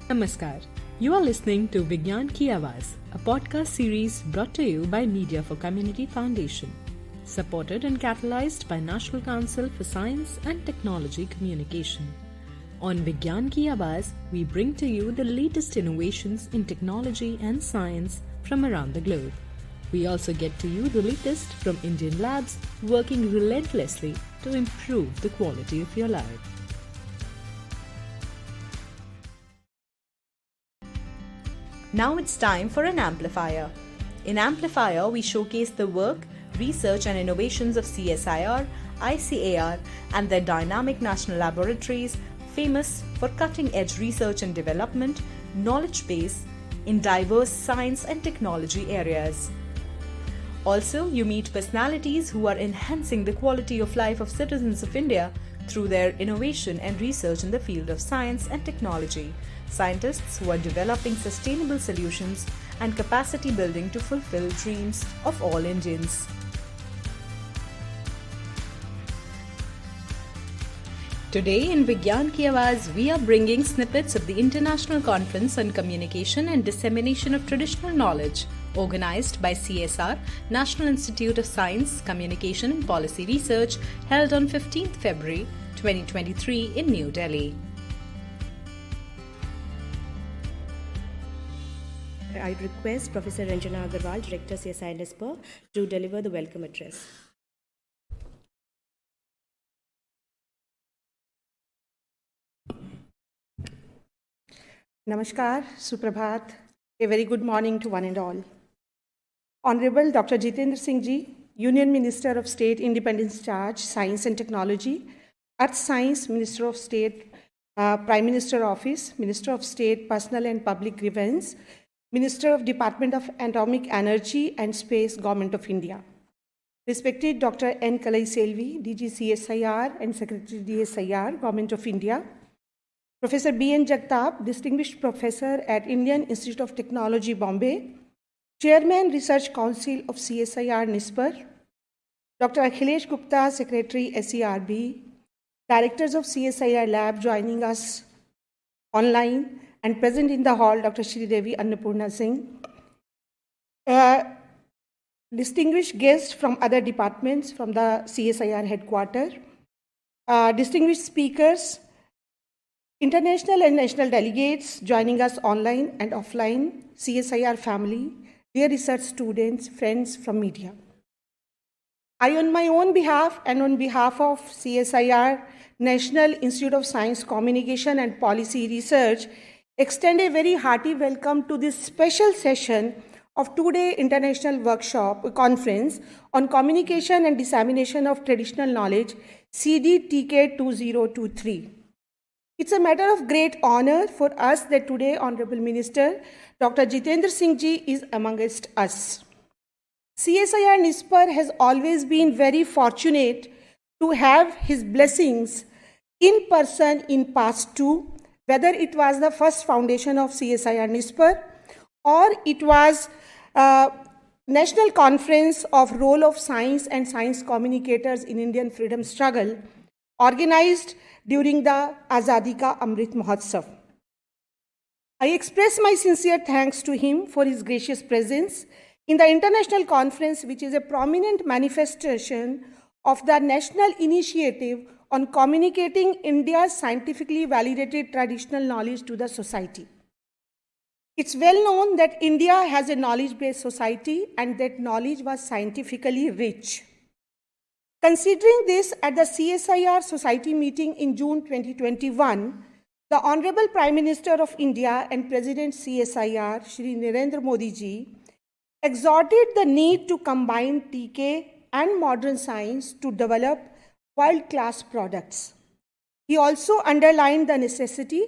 Namaskar. You are listening to Vigyan Ki Awaaz, a podcast series brought to you by Media for Community Foundation, supported and catalyzed by National Council for Science and Technology Communication. On Vigyan Ki Awaaz, we bring to you the latest innovations in technology and science from around the globe. We also get to you the latest from Indian labs working relentlessly to improve the quality of your life. Now it's time for an Amplifier. In Amplifier, we showcase the work, research and innovations of CSIR, ICAR and their dynamic national laboratories famous for cutting-edge research and development, knowledge base in diverse science and technology areas. Also, you meet personalities who are enhancing the quality of life of citizens of India through their innovation and research in the field of science and technology. Scientists who are developing sustainable solutions and capacity building to fulfill dreams of all Indians. Today in Vigyan Ki Awaaz, we are bringing snippets of the International Conference on Communication and Dissemination of Traditional Knowledge, organized by CSR, National Institute of Science, Communication and Policy Research, held on 15th February 2023 in New Delhi. I'd request Professor Ranjana Agarwal, Director CSI NISPER, to deliver the welcome address. Namaskar, Suprabhat, a very good morning to one and all. Honorable Dr. Jitendra Singh Ji, Union Minister of State, Independence Charge, Science and Technology, Earth Science, Minister of State, Prime Minister Office, Minister of State, Personal and Public Grievance, Minister of Department of Atomic Energy and Space, Government of India. Respected Dr. N. Kalai Selvi, DG CSIR and Secretary DSIR, Government of India. Professor B. N. Jagtap, Distinguished Professor at Indian Institute of Technology, Bombay, Chairman, Research Council of CSIR NISPER. Dr. Akhilesh Gupta, Secretary SERB, Directors of CSIR Lab joining us online, and present in the hall, Dr. Sridevi Annapurna Singh. Distinguished guests from other departments from the CSIR headquarters. Distinguished speakers, international and national delegates joining us online and offline, CSIR family, dear research students, friends from media. I, on my own behalf and on behalf of CSIR, National Institute of Science, Communication and Policy Research, extend a very hearty welcome to this special session of two-day international workshop conference on communication and dissemination of traditional knowledge, CDTK 2023. It's a matter of great honor for us that today Honorable Minister Dr. Jitendra Singh Ji is amongst us. CSIR NISPER has always been very fortunate to have his blessings in person in past too, whether it was the first foundation of CSIR NISPER or it was National Conference of Role of Science and Science Communicators in Indian Freedom Struggle, organized during the Azadi Ka Amrit Mahotsav. I express my sincere thanks to him for his gracious presence in the international conference, which is a prominent manifestation of the national initiative on communicating India's scientifically validated traditional knowledge to the society. It's well known that India has a knowledge-based society and that knowledge was scientifically rich. Considering this, at the CSIR Society meeting in June 2021, the Honorable Prime Minister of India and President CSIR, Shri Narendra Modi Ji, exhorted the need to combine TK and modern science to develop world-class products. He also underlined the necessity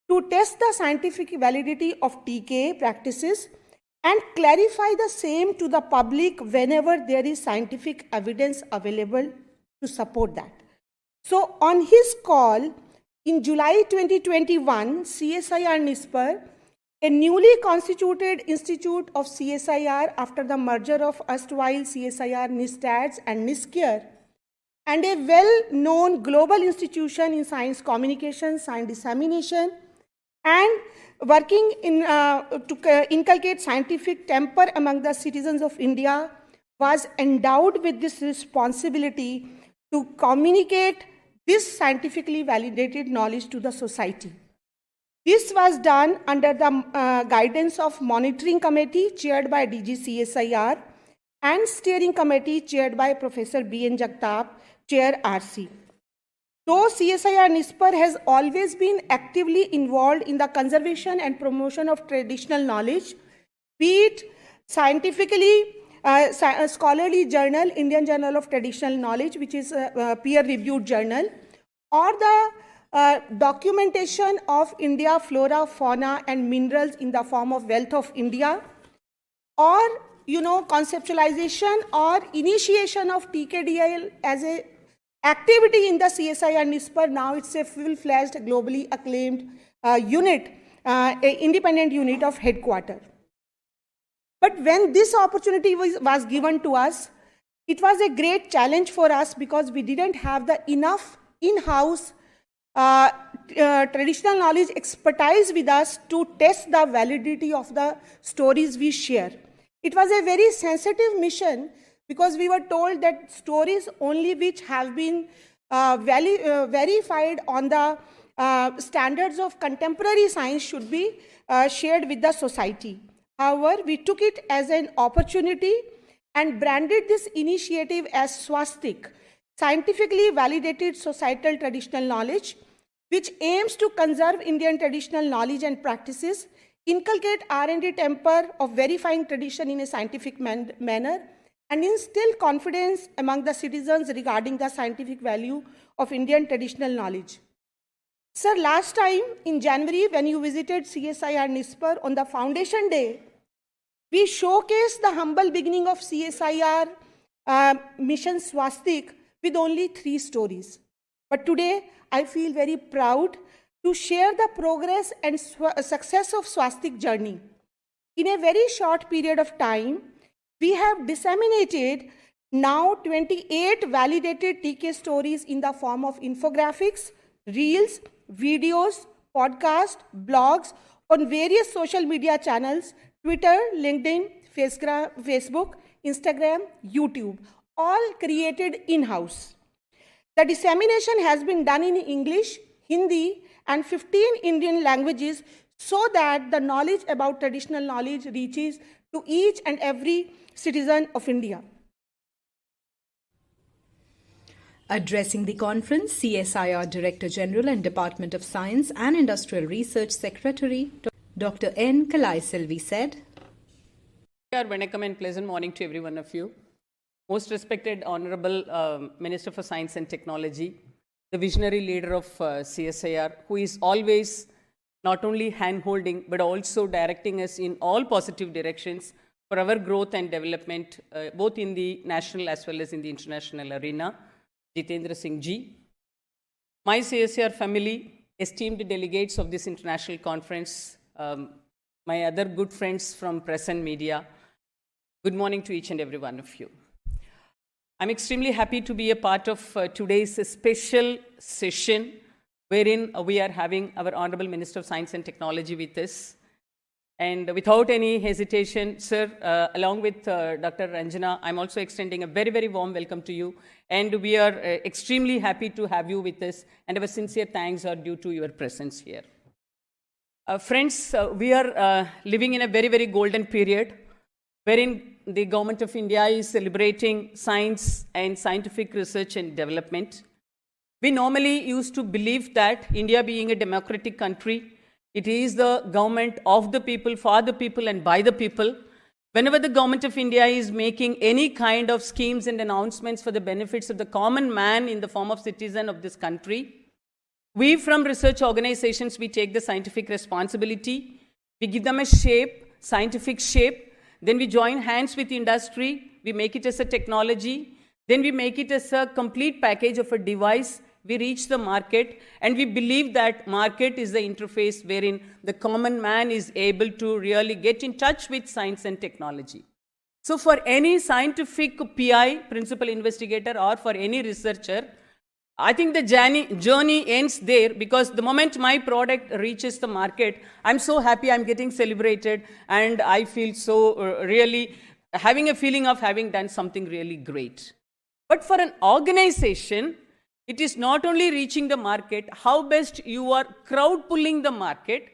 to test the scientific validity of TK practices and clarify the same to the public whenever there is scientific evidence available to support that. So on his call, in July 2021, CSIR NISPER, a newly constituted institute of CSIR after the merger of erstwhile CSIR NISTADS and NISCARE, and a well-known global institution in science communication, science dissemination, and working to inculcate scientific temper among the citizens of India, was endowed with this responsibility to communicate this scientifically validated knowledge to the society. This was done under the guidance of Monitoring Committee chaired by DG CSIR and Steering Committee chaired by Professor B.N. Jagtap, Chair RC. Though CSIR NISPER has always been actively involved in the conservation and promotion of traditional knowledge, be it scientifically a scholarly journal, Indian Journal of Traditional Knowledge, which is a peer-reviewed journal, or the documentation of India flora, fauna, and minerals in the form of Wealth of India, or conceptualization or initiation of TKDL as a activity in the CSIR NISPER. Now it's a full-fledged, globally acclaimed unit, an independent unit of headquarters. But when this opportunity was given to us, it was a great challenge for us because we didn't have the enough in-house traditional knowledge expertise with us to test the validity of the stories we share. It was a very sensitive mission because we were told that stories only which have been verified on the standards of contemporary science should be shared with the society. However, we took it as an opportunity and branded this initiative as Swastik, scientifically validated societal traditional knowledge, which aims to conserve Indian traditional knowledge and practices, inculcate R&D temper of verifying tradition in a scientific manner, and instill confidence among the citizens regarding the scientific value of Indian traditional knowledge. Sir, last time in January, when you visited CSIR NISPER on the Foundation Day, we showcased the humble beginning of CSIR mission Swastik with only 3 stories. But today, I feel very proud to share the progress and success of Swastik journey. In a very short period of time, we have disseminated now 28 validated TK stories in the form of infographics, reels, videos, podcasts, blogs on various social media channels, Twitter, LinkedIn, Facebook, Instagram, YouTube, all created in-house. The dissemination has been done in English, Hindi, and 15 Indian languages so that the knowledge about traditional knowledge reaches to each and every citizen of India. Addressing the conference, CSIR Director General and Department of Science and Industrial Research Secretary Dr. N. Kalaiselvi said, Vanakkam and pleasant morning to every one of you. Most respected Honorable Minister for Science and Technology, the visionary leader of CSIR, who is always not only hand-holding but also directing us in all positive directions for our growth and development, both in the national as well as in the international arena, Jitendra Singh Ji. My CSIR family, esteemed delegates of this international conference, my other good friends from press and media, good morning to each and every one of you. I'm extremely happy to be a part of today's special session wherein we are having our Honorable Minister of Science and Technology with us. And without any hesitation, sir, along with Dr. Ranjana, I'm also extending a very, very warm welcome to you. And we are extremely happy to have you with us. And our sincere thanks are due to your presence here. Friends, we are living in a very, very golden period wherein the Government of India is celebrating science and scientific research and development. We normally used to believe that India being a democratic country, it is the government of the people, for the people and by the people. Whenever the Government of India is making any kind of schemes and announcements for the benefits of the common man in the form of citizen of this country, we from research organizations, we take the scientific responsibility, we give them a shape, scientific shape, then we join hands with industry, we make it as a technology, then we make it as a complete package of a device, we reach the market, and we believe that market is the interface wherein the common man is able to really get in touch with science and technology. So for any scientific PI, principal investigator, or for any researcher, I think the journey ends there, because the moment my product reaches the market, I'm so happy, I'm getting celebrated, and I feel so really having a feeling of having done something really great. But for an organization, it is not only reaching the market, how best you are crowd pulling the market,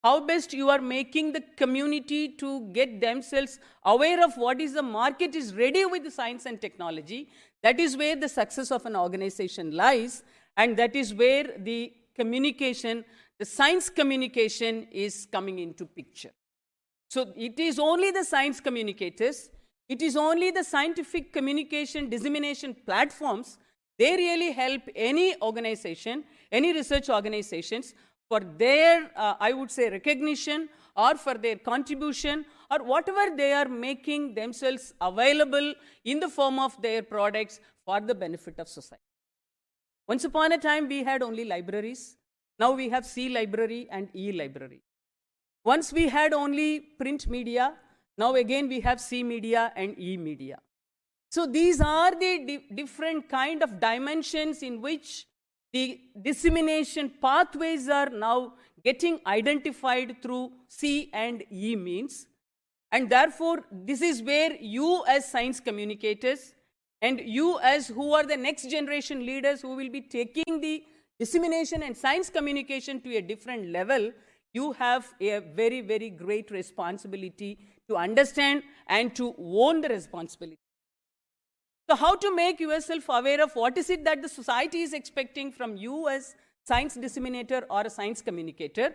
how best you are making the community to get themselves aware of what is the market is ready with the science and technology. That is where the success of an organization lies, and that is where the communication, the science communication is coming into picture. So it is only the science communicators, it is only the scientific communication dissemination platforms, they really help any organization, any research organizations for their, I would say, recognition, or for their contribution, or whatever they are making themselves available in the form of their products for the benefit of society. Once upon a time, we had only libraries. Now we have C-library and E-library. Once we had only print media. Now again we have C-media and E-media. So these are the different kind of dimensions in which the dissemination pathways are now getting identified through C and E means. And therefore, this is where you as science communicators and you as who are the next generation leaders who will be taking the dissemination and science communication to a different level, you have a very, very great responsibility to understand and to own the responsibility. So how to make yourself aware of what is it that the society is expecting from you as science disseminator or a science communicator?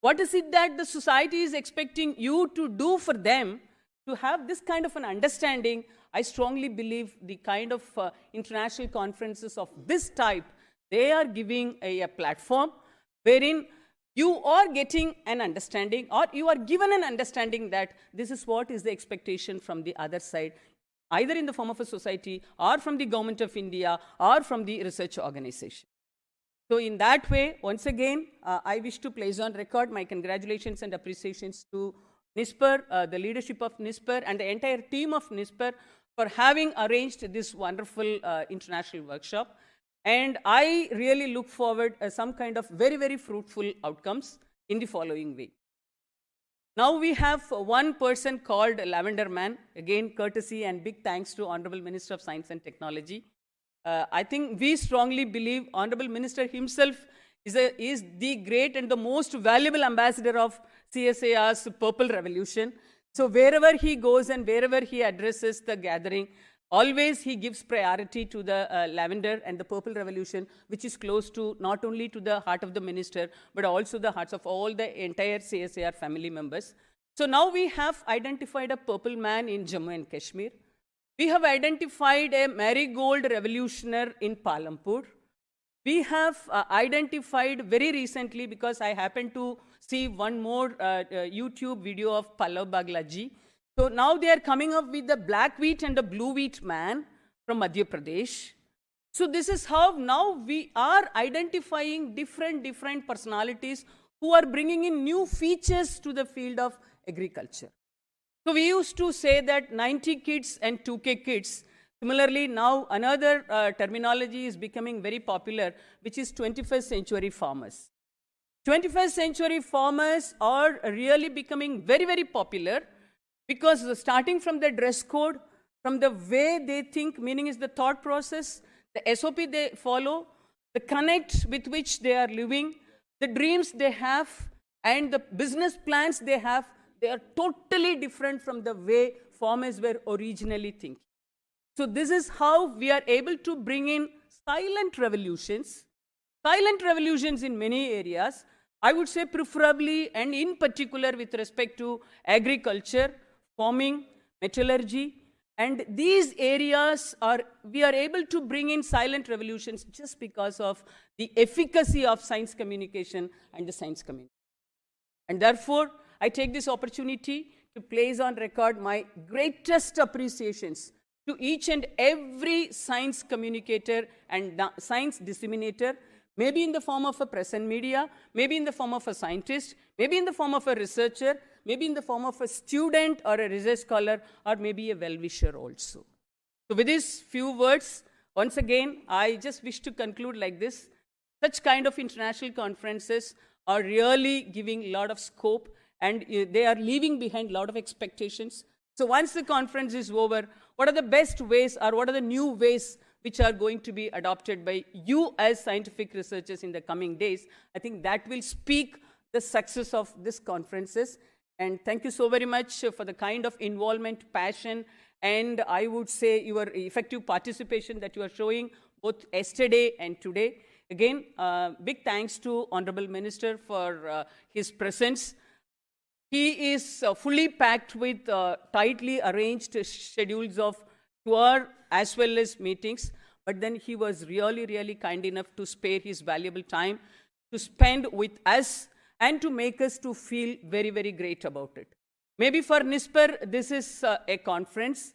What is it that the society is expecting you to do for them? To have this kind of an understanding, I strongly believe the kind of international conferences of this type, they are giving a platform wherein you are getting an understanding, or you are given an understanding that this is what is the expectation from the other side, either in the form of a society or from the government of India or from the research organization. So in that way, once again, I wish to place on record my congratulations and appreciations to NISPER, the leadership of NISPER and the entire team of NISPER for having arranged this wonderful international workshop. And I really look forward some kind of very, very fruitful outcomes in the following way. Now we have one person called Lavender Man. Again, courtesy and big thanks to Honorable Minister of Science and Technology. I think we strongly believe Honorable Minister himself is the great and the most valuable ambassador of CSIR's Purple Revolution. So wherever he goes and wherever he addresses the gathering, always he gives priority to the lavender and the Purple Revolution, which is close to not only to the heart of the minister, but also the hearts of all the entire CSIR family members. So now we have identified a purple man in Jammu and Kashmir. We have identified a marigold revolutioner in Palampur. We have identified very recently, because I happened to see one more YouTube video of Pallav Baglaji. So now they are coming up with the black wheat and the blue wheat man from Madhya Pradesh. So this is how now we are identifying different personalities who are bringing in new features to the field of agriculture. So we used to say that 90 kids and 2K kids. Similarly, now another terminology is becoming very popular, which is 21st century farmers. 21st century farmers are really becoming very, very popular, because starting from the dress code, from the way they think, meaning is the thought process, the SOP they follow, the connect with which they are living, the dreams they have, and the business plans they have, they are totally different from the way farmers were originally thinking. So this is how we are able to bring in silent revolutions in many areas. I would say preferably and in particular with respect to agriculture, farming, metallurgy, and these areas we are able to bring in silent revolutions just because of the efficacy of science communication and the science community. And therefore, I take this opportunity to place on record my greatest appreciations to each and every science communicator and science disseminator, maybe in the form of a press and media, maybe in the form of a scientist, maybe in the form of a researcher, maybe in the form of a student or a research scholar, or maybe a well-wisher also. So with these few words, Once again, I just wish to conclude like this. Such kind of international conferences are really giving a lot of scope, and they are leaving behind a lot of expectations. So once the conference is over, what are the best ways or what are the new ways which are going to be adopted by you as scientific researchers in the coming days? I think that will speak the success of these conferences. And thank you so very much for the kind of involvement, passion, and I would say your effective participation that you are showing both yesterday and today. Again, big thanks to Honorable Minister for his presence. He is fully packed with tightly arranged schedules of tour as well as meetings, but then he was really, really kind enough to spare his valuable time to spend with us and to make us to feel very, very great about it. Maybe for NISPER, this is a conference.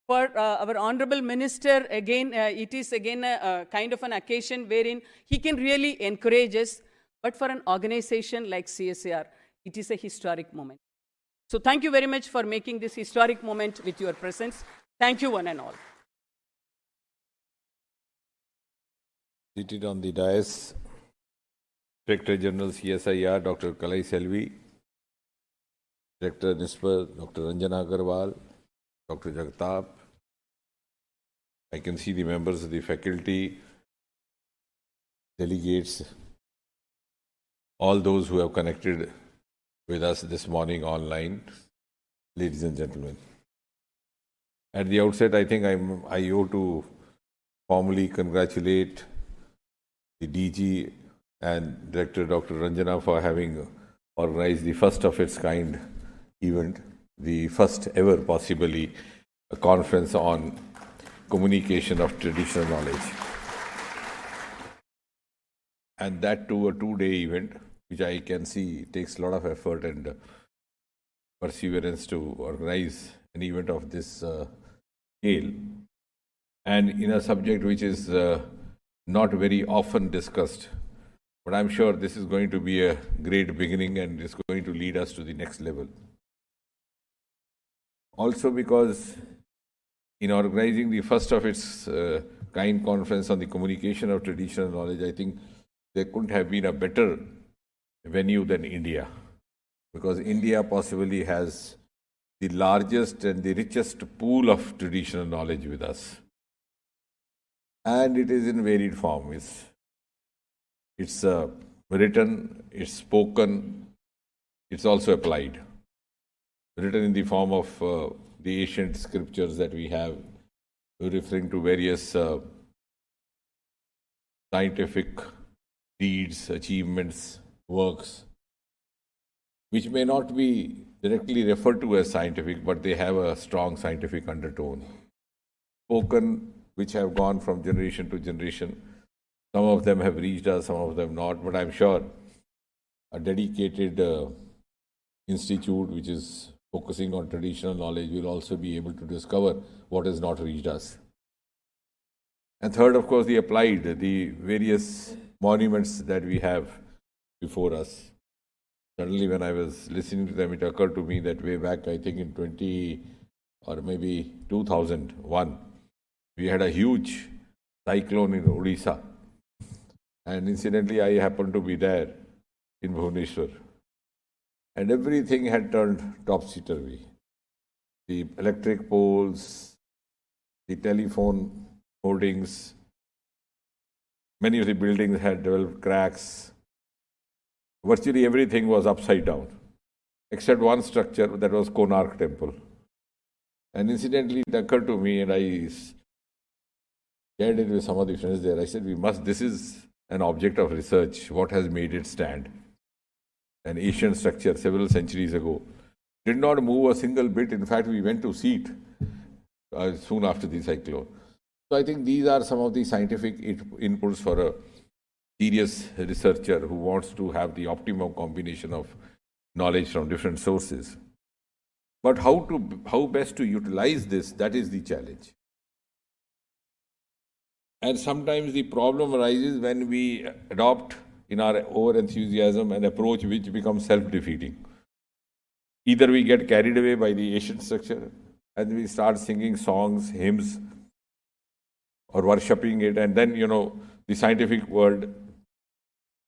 For our Honorable Minister, again, it is again a kind of an occasion wherein he can really encourage us. But for an organization like CSIR, it is a historic moment. So thank you very much for making this historic moment with your presence. Thank you one and all. Seated on the dais, Director General CSIR, Dr. Kalai Selvi, Director NISPER, Dr. Ranjana Agarwal, Dr. Jagtap. I can see the members of the faculty, delegates, all those who have connected with us this morning online, ladies and gentlemen. At the outset, I think I owe to formally congratulate the DG and Director Dr. Ranjana for having organized the first of its kind event, the first ever possibly a conference on communication of traditional knowledge. And that too a 2-day event, which I can see takes a lot of effort and perseverance to organize an event of this scale, and in a subject which is not very often discussed. But I'm sure this is going to be a great beginning and is going to lead us to the next level. Also because in organizing the first of its kind conference on the communication of traditional knowledge, I think there couldn't have been a better venue than India, because India possibly has the largest and the richest pool of traditional knowledge with us. And it is in varied form. It's written, it's spoken, it's also applied. Written in the form of the ancient scriptures that we have, referring to various scientific deeds, achievements, works, which may not be directly referred to as scientific, but they have a strong scientific undertone. Spoken, which have gone from generation to generation. Some of them have reached us, some of them not, but I'm sure a dedicated institute which is focusing on traditional knowledge will also be able to discover what has not reached us. And third, of course, the applied, the various monuments that we have before us. Suddenly, when I was listening to them, it occurred to me that way back, I think in 2001, we had a huge cyclone in Odisha. And incidentally, I happened to be there in Bhubaneswar. And everything had turned topsy-turvy. The electric poles, the telephone holdings, many of the buildings had developed cracks. Virtually everything was upside down, except one structure, that was Konark Temple. And incidentally, it occurred to me, and I shared it with some of the friends there. I said, this is an object of research. What has made it stand? An ancient structure several centuries ago. Did not move a single bit. In fact, we went to see it soon after the cyclone. So I think these are some of the scientific inputs for a serious researcher who wants to have the optimum combination of knowledge from different sources. But how best to utilize this, that is the challenge. And sometimes the problem arises when we adopt in our over-enthusiasm an approach which becomes self-defeating. Either we get carried away by the ancient structure and we start singing songs, hymns or worshipping it, and then, the scientific world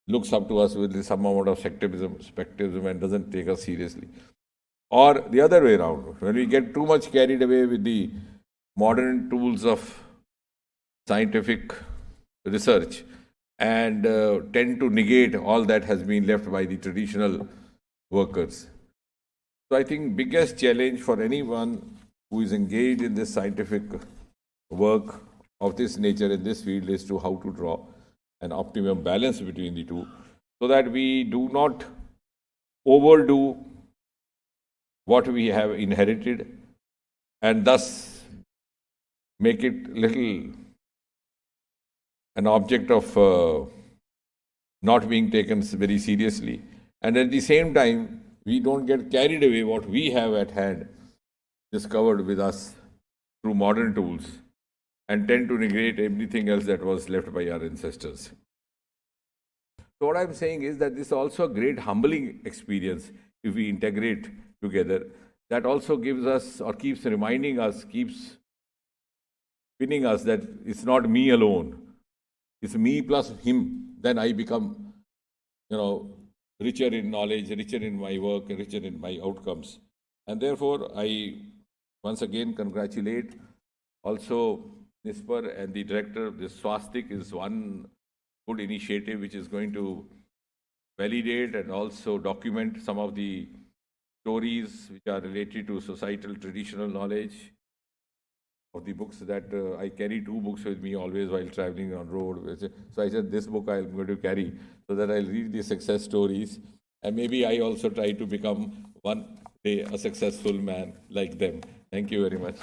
looks up to us with some amount of skepticism and doesn't take us seriously. Or the other way around, when we get too much carried away with the modern tools of scientific research and tend to negate all that has been left by the traditional workers. So I think biggest challenge for anyone who is engaged in this scientific work of this nature in this field is to how to draw an optimum balance between the two, so that we do not overdo what we have inherited and thus make it little an object of not being taken very seriously. And at the same time, we don't get carried away what we have at hand discovered with us through modern tools and tend to negate everything else that was left by our ancestors. So what I'm saying is that this is also a great humbling experience if we integrate together. That also gives us, or keeps reminding us, keeps pinning us that it's not me alone. It's me plus him. Then I become, richer in knowledge, richer in my work, richer in my outcomes. And therefore, I once again congratulate also NISPER and the director. This Swastik is one good initiative which is going to validate and also document some of the stories which are related to societal traditional knowledge of the books that I carry 2 books with me always while traveling on road. So I said this book I'm going to carry so that I'll read the success stories and maybe I also try to become one day a successful man like them. Thank you very much.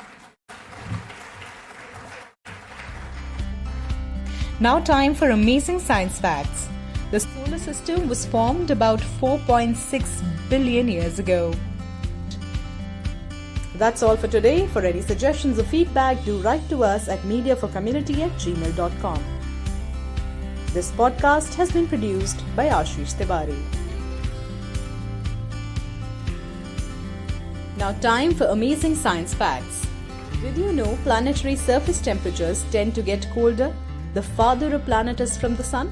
Now time for amazing science facts. The solar system was formed about 4.6 billion years ago. That's all for today. For any suggestions or feedback, do write to us at mediaforcommunity@gmail.com. This podcast has been produced by Ashish Tiwari. Now time for amazing science facts. Did you know planetary surface temperatures tend to get colder the farther a planet is from the Sun?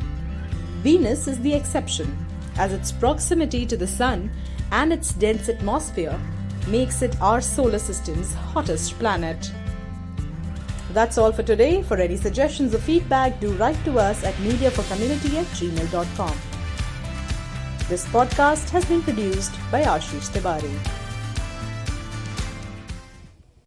Venus is the exception, as its proximity to the Sun and its dense atmosphere makes it our solar system's hottest planet. That's all for today. For any suggestions or feedback, do write to us at mediaforcommunity@gmail.com. This podcast has been produced by Ashish Tiwari.